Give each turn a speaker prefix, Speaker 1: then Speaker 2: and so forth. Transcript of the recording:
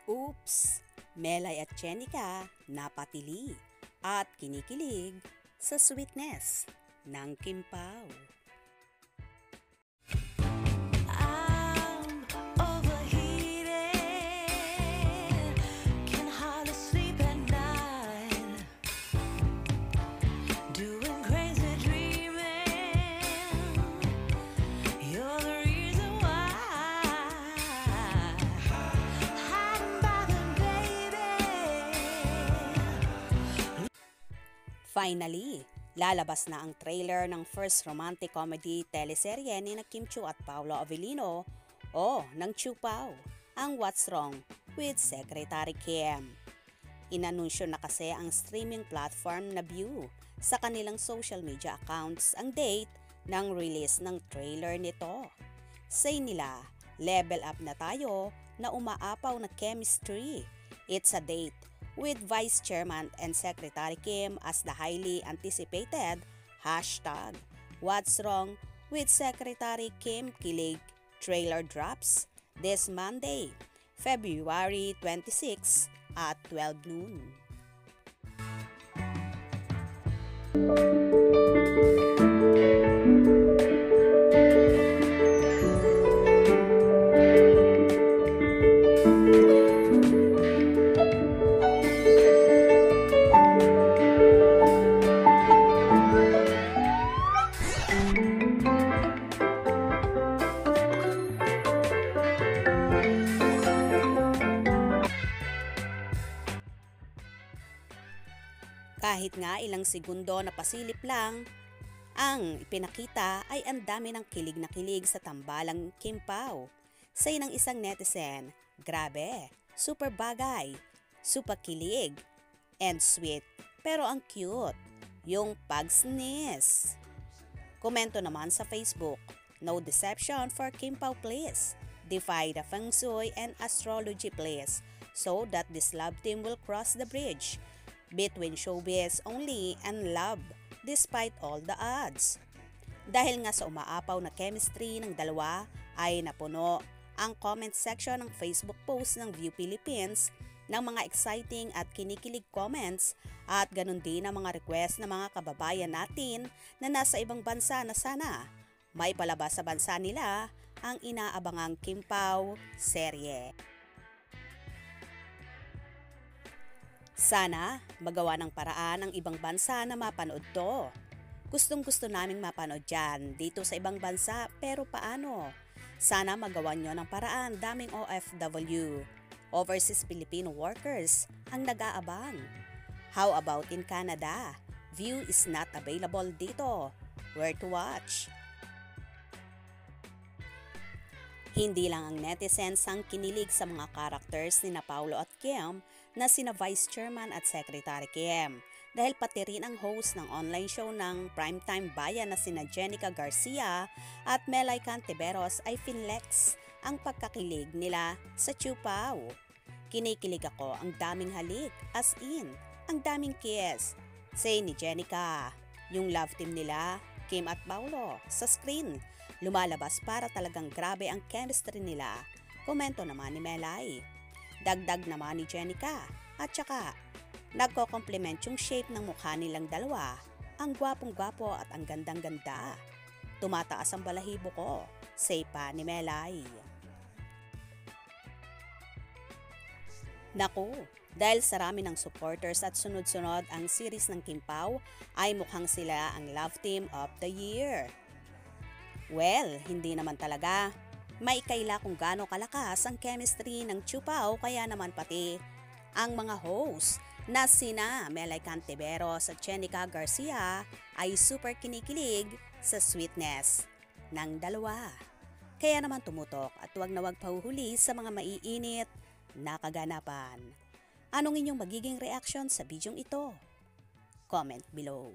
Speaker 1: Oops! Melay at Jenica napatili at kinikilig sa sweetness ng Kim Pao. Finally, lalabas na ang trailer ng first romantic comedy teleserye ni Kim Chiu at Paolo Avellino o ng Chiu Pao, ang What's Wrong with Secretary Kim. Inanunsyo na kasi ang streaming platform na Viu sa kanilang social media accounts ang date ng release ng trailer nito. Say nila, level up na tayo na umaapaw na chemistry. It's a date with Vice Chairman and Secretary Kim as the highly anticipated hashtag What's Wrong with Secretary Kim Kilig trailer drops this Monday, February 26 at 12 noon. Kahit nga ilang segundo na pasilip lang, ang ipinakita ay ang dami ng kilig na kilig sa tambalang Kim Pao. Say ng isang netizen, grabe, super bagay, super kilig, and sweet, pero ang cute, yung pag-sneeze. Komento naman sa Facebook, no deception for Kim Pao please, defy the feng shui and astrology please, so that this love team will cross the bridge between showbiz only and love despite all the odds. Dahil nga sa umaapaw na chemistry ng dalawa ay napuno ang comment section ng Facebook post ng Viu Philippines ng mga exciting at kinikilig comments at ganun din ang mga request ng mga kababayan natin na nasa ibang bansa na sana may palabas sa bansa nila ang inaabangang Kim Pao serye. Sana magawa ng paraan ang ibang bansa na mapanood to. Gustong-gusto naming mapanood dyan dito sa ibang bansa, pero paano? Sana magawa nyo ng paraan, daming OFW, overseas Filipino workers, ang nag-aabang. How about in Canada? Viu is not available dito. Where to watch? Hindi lang ang netizens ang kinilig sa mga characters ni Paolo at Kim na sina Vice Chairman at Secretary Kim, dahil pati rin ang host ng online show ng Primetime Bayan na sina Jenica Garcia at Melay Cantiveros ay finlex ang pagkakilig nila sa Chiu Pao. Kinikilig ako, ang daming halik, as in, ang daming kiss. Say ni Jenica, yung love team nila, Kim at Paolo, sa screen, lumalabas para talagang grabe ang chemistry nila. Komento naman ni Melay. Dagdag naman ni Jenica. At saka, nagko-compliment yung shape ng mukha nilang dalawa. Ang gwapong-gwapo at ang gandang-ganda. Tumataas ang balahibo ko. Say pa ni Melay. Naku, dahil sa rami ng supporters at sunod-sunod ang series ng Kim Pao, ay mukhang sila ang love team of the year. Well, hindi naman talaga. May kaila kung gaano kalakas ang chemistry ng Chiu Pao, kaya naman pati ang mga host na sina Melay Cantiveros at Jenica Garcia ay super kinikilig sa sweetness ng dalawa. Kaya naman tumutok at huwag na huwag pahuhuli sa mga maiinit na kaganapan. Anong inyong magiging reaction sa bidyong ito? Comment below.